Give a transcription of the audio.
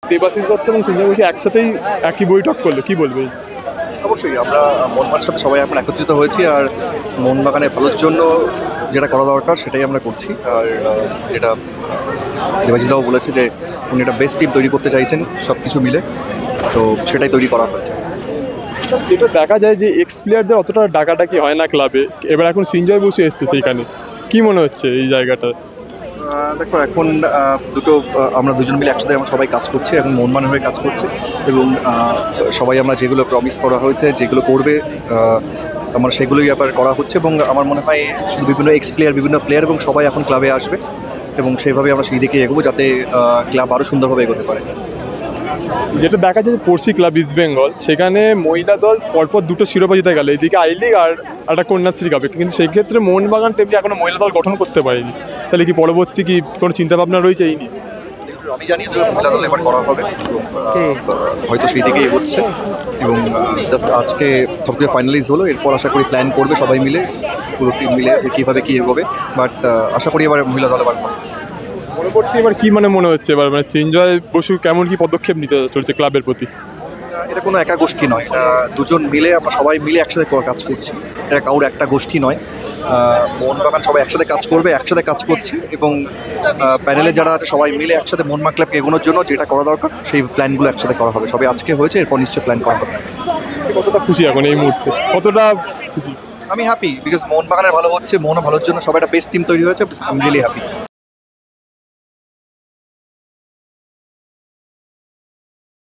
দেবাশিস দত্ত এবং সঞ্জয় বসু একসাথেই একই বৈঠক করলো, কি বলবে? অবশ্যই আমরা মোহনবাগানের সাথে সবাই এখন একত্রিত হয়েছি, আর মোহনবাগানের ভালোর জন্য যেটা করা দরকার সেটাই আমরা করছি। আর যেটা দেবাশিসদাও বলেছে যে উনি একটা বেস্ট টিম তৈরি করতে চাইছেন সব কিছু মিলে, তো সেটাই তৈরি করা হয়েছে। এটা দেখা যায় যে এক্স প্লেয়ারদের অতটা ডাকাডাকি হয় না ক্লাবে, এবার এখন সঞ্জয় বসু এসছে সেইখানে, কি মনে হচ্ছে এই জায়গাটা? দেখো এখন দুটো আমরা দুজন মিলে একসাথে আমরা সবাই কাজ করছি, এখন মোহনবাগানের হয়ে কাজ করছি, এবং সবাই আমরা যেগুলো প্রমিস করা হয়েছে যেগুলো করবে আমার সেগুলোই আবার করা হচ্ছে। এবং আমার মনে হয় শুধু বিভিন্ন এক্স প্লেয়ার, বিভিন্ন প্লেয়ার এবং সবাই এখন ক্লাবে আসবে, এবং সেইভাবে আমরা সেই দিকে এগোবো যাতে ক্লাব আরও সুন্দরভাবে এগোতে পারে। যেটা দেখা যায় যে পড়শি ক্লাব ইস্ট বেঙ্গল, সেখানে মহিলা দল পরপর দুটো শিরোপা জিতে গেল, এইদিকে আই লিগ আর একটা কন্যাশ্রী কাপে, কিন্তু সেই ক্ষেত্রে মোহনবাগান তেমনি এখনো মহিলা দল গঠন করতে পারেনি। তাহলে কি পরবর্তী কি কোনো চিন্তাভাবনা রয়েছে এই নিয়ে? আমি জানি যে মহিলা দল এবার করা হবে, হয়তো সেই দিকে এগোচ্ছে, এবং জাস্ট আজকে সবকিছু ফাইনালাইজ হলো, এরপর আশা করি প্ল্যান করবে সবাই মিলে, পুরো টিম মিলে যে কীভাবে কী এগোবে। বাট আশা করি এবার মহিলা দল এবার হবে। পরবর্তী এবার কি মনে হচ্ছে এবার সঞ্জয় বসু কেমন কি পদক্ষেপ নিতে চলছে ক্লাবের প্রতি? এটা কোনো একা গোষ্ঠী নয়, এটা দুজন মিলে আমরা সবাই মিলে একসাথে কাজ করছি, এটা কারোর একটা গোষ্ঠী নয়। মোহনবাগান সবাই একসাথে কাজ করবে, একসাথে কাজ করছি, এবং প্যানেলে যারা আছে সবাই মিলে একসাথে মোহনবাগান ক্লাবকে এগোনোর জন্য যেটা করা দরকার সেই প্ল্যানগুলো একসাথে করা হবে। সবাই আজকে হয়েছে, এরপর নিশ্চয়ই প্ল্যান করা হবে। কতটা খুশি এখন এই মুহূর্তে, কতটা খুশি? আমি হ্যাপি, বিকজ মোহনবাগানের ভালো হচ্ছে, মোহন ভালোর জন্য সবাই একটা বেস্ট টিম তৈরি হয়েছে। I am really happy.